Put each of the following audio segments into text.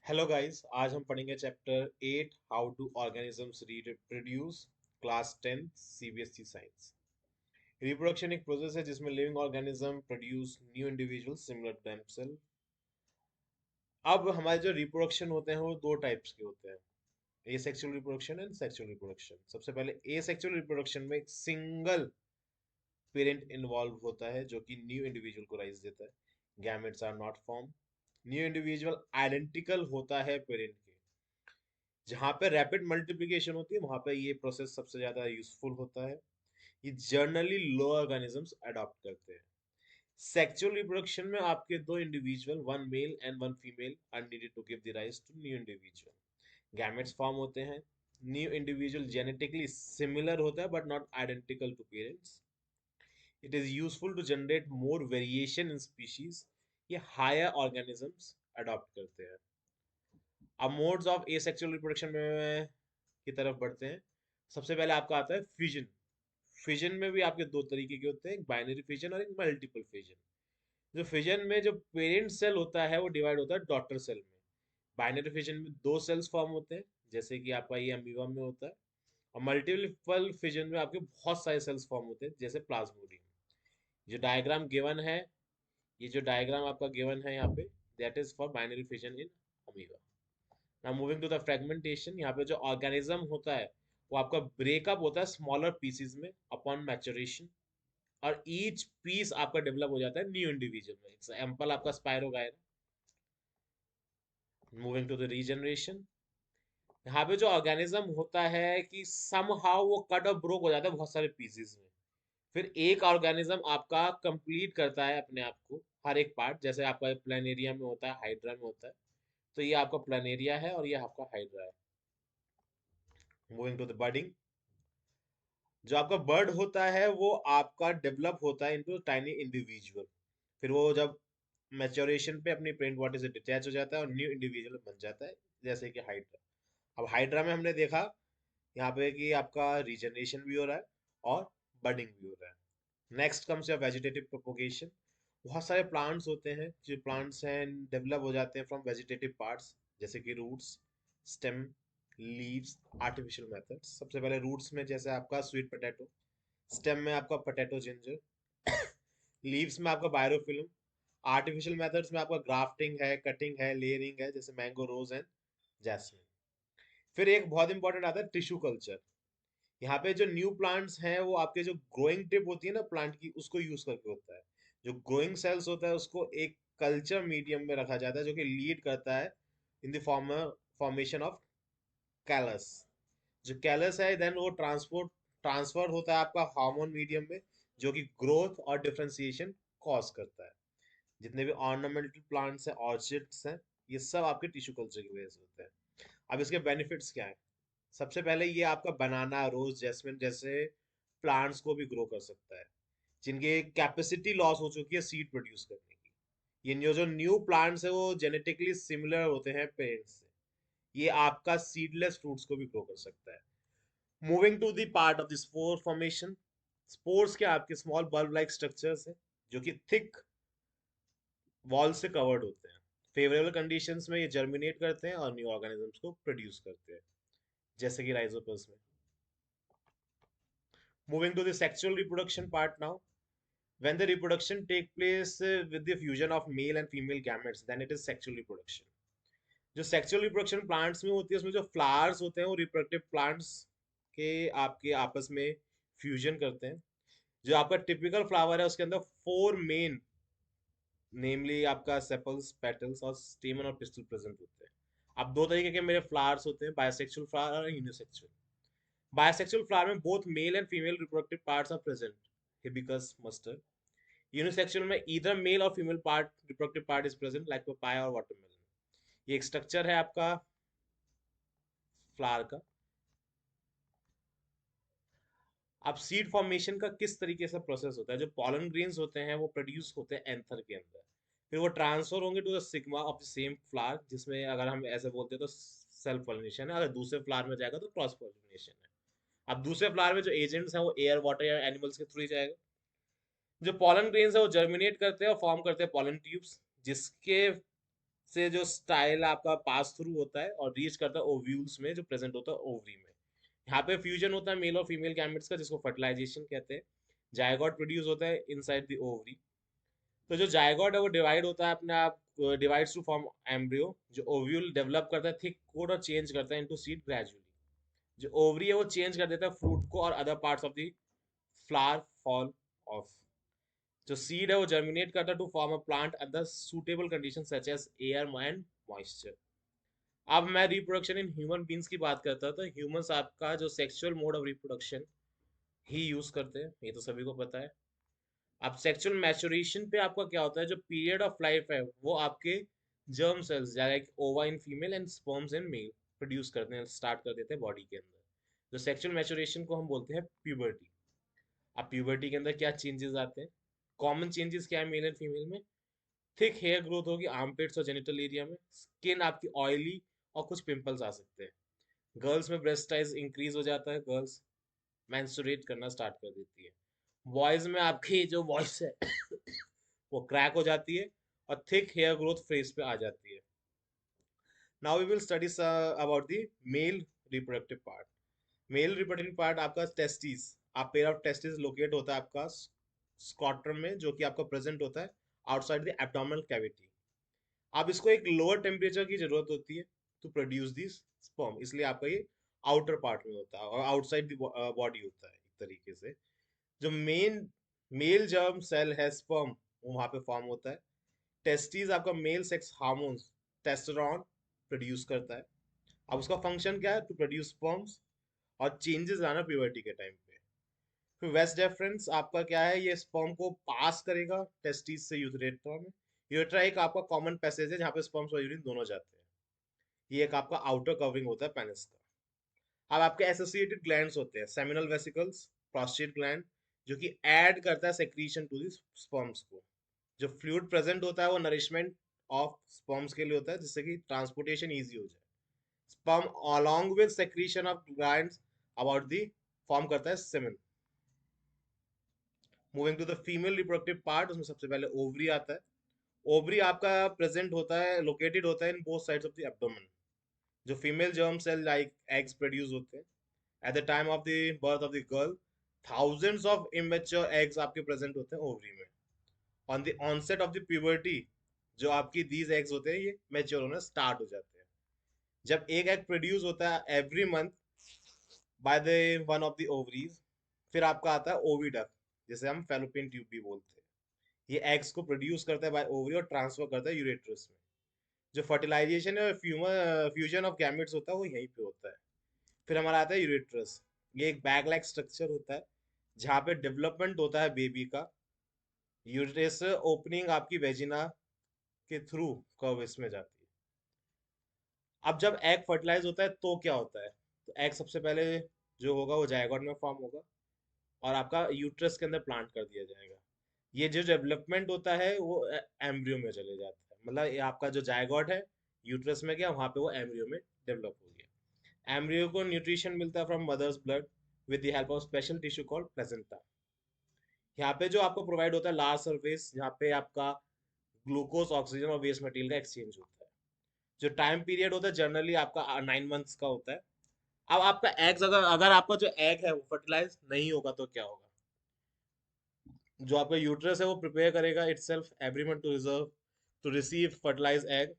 Hello guys, आज हम पढ़ेंगे chapter 8 how to organisms reproduce, class 10 CBSE science. Reproduction एक प्रोसेस है जिसमें living organism produce new individual similar to themself. अब हमारे जो रिप्रोडक्शन होते हैं वो दो टाइप्स के होते हैं, asexual reproduction and sexual reproduction. सबसे पहले एसेक्सुअल रिप्रोडक्शन में एक सिंगल पेरेंट इन्वॉल्व होता है जो कि न्यू इंडिविजुअल को राइज देता है। Gametes are not form, new individual identical होता है पेरेंट के। जहाँ पे रैपिड मल्टीप्लिकेशन होती है वहां पे ये प्रोसेस सबसे ज्यादा यूजफुल होता है। ये जर्नली लो ऑर्गेनिजम्स अडॉप्ट करते हैं। सेक्सुअल रिप्रोडक्शन में आपके दो individual, one male and one female, are needed to give the rise to new individual. Gametes form होते हैं। न्यू इंडिविजुअल जेनेटिकली सिमिलर होता है but not identical to parents. It is useful to generate more variation in species. ये higher organisms adopt करते हैं। अब modes of asexual reproduction में की तरफ बढ़ते हैं। सबसे पहले आपका आता है फिजन। फिजन में भी आपके दो तरीके के होते हैं, एक बाइनरी फिजन और एक मल्टीपल फिजन। जो फिजन में जो पेरेंट सेल होता है वो डिवाइड होता है डॉटर सेल में। बाइनरी फिजन में दो सेल्स फॉर्म होते हैं, जैसे कि आपका ये अमीबा में होता है। और मल्टीपल फिजन में आपके बहुत सारे सेल्स फॉर्म होते हैं, जैसे प्लाज्मोडियम। जो डायग्राम गिवन है, ये जो डायग्राम आपका गिवन है यहाँ पे, that is for binary fission in amoeba. Now moving to the fragmentation, यहाँ पे जो ऑर्गेनिज्म होता है वो आपका ब्रेकअप होता है स्मॉलर पीसेस में अपॉन मैचुरेशन। और ईच पीस आपका डेवलप हो जाता है न्यू इंडिविजुअल में। एग्जाम्पल आपका spirogyra. Moving to the regeneration, यहाँ पे जो ऑर्गेनिज्म होता है कि समहाउ वो कट और ब्रोक हो जाता है बहुत सारे पीसेस में। फिर एक ऑर्गेनिज्म आपका कंप्लीट करता है अपने आप को, हर एक पार्ट। जैसे आपका प्लानेरिया में होता है, हाइड्रा में होता है। तो ये आपका प्लानेरिया है और ये आपका हाइड्रा है। मूविंग टू द बर्डिंग, जो आपका बर्ड होता है वो आपका डेवलप होता है इनटू टाइनी इंडिविजुअल। फिर वो जब मैच्योरेशन पे अपनी प्रेग्नेंट बॉडी से डिटैच हो जाता है और न्यू इंडिविजुअल बन जाता है, जैसे कि हाइड्रा। अब हाइड्रा में हमने देखा यहाँ पे कि आपका रीजनरेशन भी हो रहा है और बर्डिंग भी हो रहा है। Next comes your vegetative propagation. बहुत सारे प्लांट्स होते हैं जो प्लांट्स हैं डेवलप हो जाते हैं फ्रॉम वेजिटेटिव पार्ट्स, जैसे कि roots, stem, leaves, artificial methods. सबसे पहले रूट्स में जैसे आपका स्वीट पोटैटो, स्टेम में आपका पोटैटो जिंजर, लीव्स में आपका बायोफिल्म, आर्टिफिशियल मेथड्स में आपका ग्राफ्टिंग है, कटिंग है, लेयरिंग है, जैसे मैंगो, रोज एंड जैस्मिन। फिर एक बहुत इंपॉर्टेंट आता है टिश्यू कल्चर। यहाँ पे जो न्यू प्लांट्स हैं वो आपके जो ग्रोइंग टिप होती है ना प्लांट की, उसको यूज करके होता है। जो ग्रोइंग सेल्स होता है उसको एक कल्चर मीडियम में रखा जाता है जो कि लीड करता है in the formation of callus. जो कैलस है देन वो ट्रांसफर होता है आपका हार्मोन मीडियम में, जो कि ग्रोथ और डिफरेंशिएशन कॉज करता है। जितने भी ऑर्नामेंटल प्लांट्स हैं, ऑर्चिड्स हैं, ये सब आपके टिश्यू कल्चर की वजह से होते हैं। अब इसके बेनिफिट्स क्या है? सबसे पहले ये आपका बनाना, रोज, जैस्मिन जैसे प्लांट्स को भी ग्रो कर सकता है जिनकी कैपेसिटी लॉस हो चुकी है सीड प्रोड्यूस करने की। ये जो न्यू प्लांट्स है वो जेनेटिकली सिमिलर होते हैं पेरेंट्स से। ये आपका सीडलेस फ्रूट्स को भी ग्रो कर सकता है। Moving to the part of the spore formation. Spores के आपके स्मॉल बल्ब लाइक स्ट्रक्चर्स हैं जो कि थिक वॉल से कवर्ड होते हैं। फेवरेबल कंडीशंस में ये जर्मिनेट करते हैं और न्यू ऑर्गेनिजम्स को प्रोड्यूस करते हैं, जैसे कि राइजोपस में। Moving to the sexual reproduction part now. When the reproduction take place with the fusion of male and female gametes, then it is sexual reproduction. जो सेक्सुअल रिप्रोडक्शन प्लांट्स में होती है उसमें जो फ्लावर्स होते हैं वो रिप्रोडक्टिव प्लांट्स के आपके आपस में फ्यूजन करते हैं। जो आपका टिपिकल फ्लावर है उसके अंदर फोर मेन, नेमली आपका सेपल्स, पेटल्स और स्टेमन और पिस्टल प्रेजेंट होते हैं। अब दो तरीके के मेरे फ्लावर्स होते हैं, बायोसेक्सुअल फ्लावर और यूनिसेक्सुअल। Bisexual flower में both male and female reproductive parts are present. Hibiscus, mustard. Unisexual में either male or female part reproductive part is present like papaya और watermelon. ये एक स्ट्रक्चर है आपका फ्लावर का। अब सीड फॉर्मेशन का किस तरीके से प्रोसेस होता है? जो पॉलन ग्रेन्स होते हैं वो प्रोड्यूस होते हैं एंथर के अंदर। फिर वो ट्रांसफर होंगे to the sigma of the same flower, जिसमें अगर हम ऐसे बोलते हैं तो सेल्फ पॉलिनेशन है, अगर दूसरे फ्लावर में जाएगा तो क्रॉस पॉलिनेशन है। अब दूसरे फ्लावर में जो एजेंट्स हैं वो एयर, वाटर या एनिमल्स के थ्रू ही जाएगा। जो पॉलन ग्रेन्स है वो जर्मिनेट करते हैं और फॉर्म करते हैं पॉलन ट्यूब्स, जिसके से जो स्टाइल आपका पास थ्रू होता है और रीच करता है ओव्यूल्स में जो प्रेजेंट होता है ओवरी में। यहाँ पे फ्यूजन होता है मेल और फीमेल गैमेट्स का, जिसको फर्टिलाइजेशन कहते हैं। जायगोट प्रोड्यूस होता है इनसाइड द ओवरी। तो जो जायगोट है वो डिवाइड होता है अपने आप, डिवाइड्स टू फॉर्म एम्ब्रियो। जो ओव्यूल डेवलप करता है थिक कोट और चेंज करता है इनटू सीड ग्रेजुअली। जो ओवरी है वो चेंज कर देता है फ्रूट को और other parts of the flower fall off. जो सीड है वो जर्मिनेट करता है to form a plant under suitable condition such as air and moisture. अब मैं रिप्रोडक्शन इन ह्यूमन बींग्स की बात करता हूं, तो ह्यूमंस आपका जो sexual mode of reproduction he use करते हैं, ये तो सभी को पता है। अब सेक्सुअल मैच्योरेशन पे आपका क्या होता है, जो पीरियड ऑफ लाइफ है वो आपके जर्म सेल्स लाइक ओवा in female and sperms in male produce करते हैं, स्टार्ट कर देते हैं बॉडी के अंदर। जो सेक्सुअल मैच्योरेशन को हम बोलते हैं प्यूबर्टी। अब प्यूबर्टी के अंदर क्या चेंजेस आते हैं, कॉमन चेंजेस क्या है मेल एंड फीमेल में? थिक हेयर ग्रोथ होगी आर्मपिट्स और जेनिटल एरिया में। स्किन आपकी ऑयली और कुछ पिंपल्स आ सकते हैं। गर्ल्स में ब्रेस्ट साइज इंक्रीज हो जाता है, गर्ल्स मेंस्ट्रुएट करना स्टार्ट कर देती है। बॉयज में आपकी जो वॉइस है वो क्रैक हो जाती है और थिक हेयर ग्रोथ फेस पे आ जाती है। Now we will study about the male reproductive part. Male reproductive part आपका टेस्टिस। आप पेयर ऑफ टेस्टिस लोकेट होता है आपका स्क्रॉटम में, जो कि आपका प्रेजेंट होता है आउटसाइड द एब्डोमिनल कैविटी। अब इसको एक लोअर टेम्परेचर की जरूरत होती है टू प्रोड्यूस दिस स्पर्म, इसलिए आपका ये आउटर पार्ट में होता है और आउटसाइड द बॉडी होता है एक तरीके से। जो मेन मेल जर्म सेल है स्पर्म, वो वहां पे फॉर्म होता है। टेस्टिस आपका male sex hormones testosterone produce करता है। अब उसका फंक्शन क्या है, टू प्रोड्यूस स्पर्म्स और चेंजेस लाना प्यूबर्टी के टाइम पे। फिर वेस्ट डिफरेंस आपका क्या है, ये स्पर्म को पास करेगा टेस्टिस से यूरेथ्रा में। यूरेथ्रा एक आपका कॉमन पैसेज है जहाँ पे स्पर्म्स और यूरिन दोनों जाते हैं। ये एक आपका आउटर कवरिंग होता है पेनिस का। अब आपके एसोसिएटेड ग्लैंड्स होते हैं, सेमिनल वेसिकल्स, प्रोस्टेट ग्लैंड, जो कि ऐड करता है सेक्रीशन टू द स्पर्म्स को। जो फ्लूइड प्रेजेंट होता है वो नरिशमेंट ऑफ स्पर्म्स के लिए होता है, जिससे कि ट्रांसपोर्टेशन इजी हो जाए। Sperm along with secretion of glands about the form करता है semen. Moving to the female reproductive part, उसमें सबसे पहले ओवरी आता है। ओवरी आपका प्रेजेंट होता है, लोकेटेड होता है in both sides of the abdomen. जो female germ cell like eggs produce होते हैं at the time of the birth of the girl. Thousands of immature eggs आपके प्रेजेंट होते हैं ओवरी में। On the onset of the puberty, जो आपकी these eggs होते हैं ये मैच्योर होना स्टार्ट हो जाते हैं। जब एक एग प्रोड्यूस होता है every month by the one of the ovaries, फिर आपका आता है ओविडक्ट, जिसे हम फैलोपियन ट्यूब भी बोलते हैं। ये एग्स को प्रोड्यूस करता है बाय ओवरी और ट्रांसफर करता है यूरेट्रस में। जो फर्टिलाइजेशन है फ्यूजन ऑफ गैमेट्स होता है वो यहीं पे होता है। फिर हमारा आता है यूरेट्रस। ये एक बैग लाइक स्ट्रक्चर होता है जहाँ पे डेवलपमेंट होता है बेबी का। यूरेट्रस ओपनिंग आपकी वेजिना के थ्रू कर्व इसमें जाती है। अब जब एग फर्टिलाइज होता है तो क्या होता है, तो एग सबसे पहले जो होगा वो जायगोट में फॉर्म होगा और आपका यूट्रस के अंदर प्लांट कर दिया जाएगा। ये जो डेवलपमेंट होता है वो एम्ब्रियो में चले जाता है, मतलब ये आपका जो जायगोट है यूट्रस में गया, वहां पे वो एम्ब्रियो में डेवलप हो गया। एम्ब्रियो को न्यूट्रिशन मिलता है from mother's blood with the help of special tissue called placenta. यहाँ पे जो आपको प्रोवाइड होता है लार्ज सरफेस, जहाँ पे आपका ग्लूकोज ऑक्सीजन और वेस्ट मटेरियल का एक्सचेंज होता है। जो टाइम पीरियड होता है जनरली आपका 9 मंथ्स का होता है। अब आपका एग्स अगर अगर आपका जो एग है वो फर्टिलाइज नहीं होगा तो क्या होगा, जो आपका यूट्रस है वो प्रिपेयर करेगा itself every month to receive fertilize egg.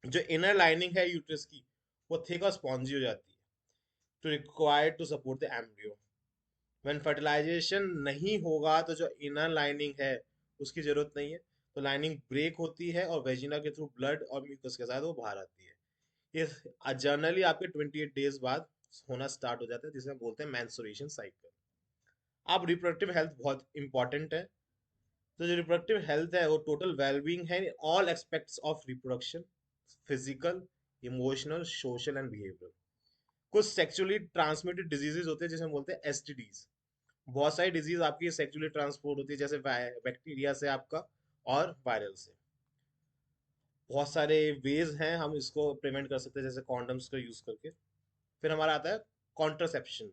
जो इनर लाइनिंग है यूट्रस की वो थिक और स्पॉन्जी हो जाती है to required to support the embryo. When fertilization नहीं होगा तो जो इनर लाइनिंग है उसकी जरूरत नहीं है, तो लाइनिंग ब्रेक होती है और वेजिना के थ्रू ब्लड और म्यूकस के साथ वो बाहर आती है। ये जनरली आपके 28 डेज बाद होना स्टार्ट हो जाता है, जिसे हम बोलते हैं मैंस्ट्रुएशन साइकिल। अब रिप्रोडक्टिव हेल्थ बहुत इंपॉर्टेंट है। तो जो रिप्रोडक्टिव हेल्थ है वो टोटल वेलबींग है in all aspects of reproduction, physical, emotional, social and behavioural. कुछ सेक्सुअली ट्रांसमिटेड डिजीजेस होते हैं जिसे हम बोलते हैं एसटीडीज। बहुत सारी डिजीज आपकी सेक्सुअली ट्रांसपोर्ट होती है, जैसे बैक्टीरिया से आपका और वायरल से। बहुत सारे वेज हैं हम इसको प्रिवेंट कर सकते हैं, जैसे कॉन्डम्स का यूज करके। फिर हमारा आता है कॉन्ट्रासेप्शन।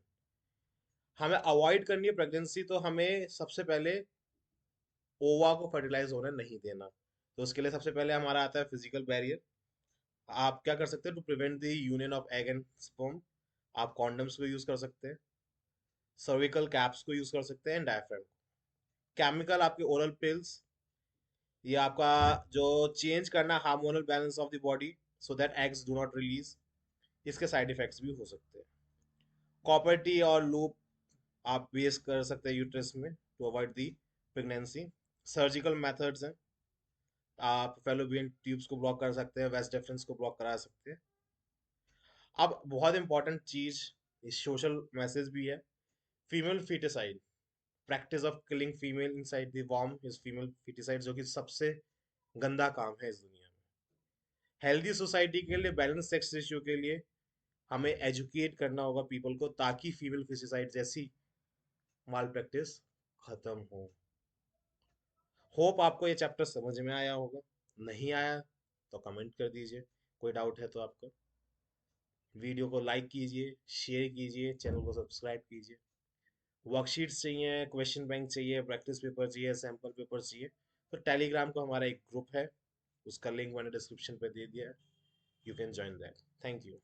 हमें अवॉइड करनी है प्रेगनेंसी, तो हमें सबसे पहले ओवा को फर्टिलाइज होने नहीं देना। तो उसके लिए सबसे पहले हमारा आता है फिजिकल बैरियर। आप क्या कर सकते हैं to prevent the union of egg and sperm? आप कॉन्डम्स को यूज कर सकते हैं, सर्विकल कैप्स को यूज कर सकते हैं, डायफ्राम। केमिकल आपके ओरल पिल्स, ये आपका जो चेंज करना hormonal balance of the body so that eggs do not release, इसके साइड इफेक्ट्स भी हो सकते हैं। कॉपर टी और लूप आप बेस कर सकते हैं यूट्रस में to avoid the pregnancy. Surgical methods हैं, आप फेलोपियन ट्यूब्स को ब्लॉक कर सकते हैं, वेस्ट डिफरेंस को ब्लॉक करा सकते हैं। अब बहुत इंपॉर्टेंट चीज, इस सोशल मैसेज भी है, female foeticide, practice of killing female inside the worm is female foeticide, जो कि सबसे गंदा काम है इस दुनिया में। हेल्दी सोसाइटी के लिए, बैलेंस सेक्स रेशियो के लिए हमें एजुकेट करना होगा पीपल को, ताकि फीमेल फिशिसाइड जैसी माल प्रैक्टिस खत्म हो। होप आपको ये चैप्टर समझ में आया होगा। नहीं आया तो कमेंट कर दीजिए, कोई डाउट है तो आपका। वीडियो को लाइक कीजिए, शेयर कीजिए, चैनल को सब्सक्राइब कीजिए। वर्कशीट्स चाहिए, क्वेश्चन बैंक चाहिए, प्रैक्टिस पेपर चाहिए, सैम्पल पेपर चाहिए, तो टेलीग्राम का हमारा एक ग्रुप है, उसका लिंक मैंने डिस्क्रिप्शन पे दे दिया है, you can join that. Thank you.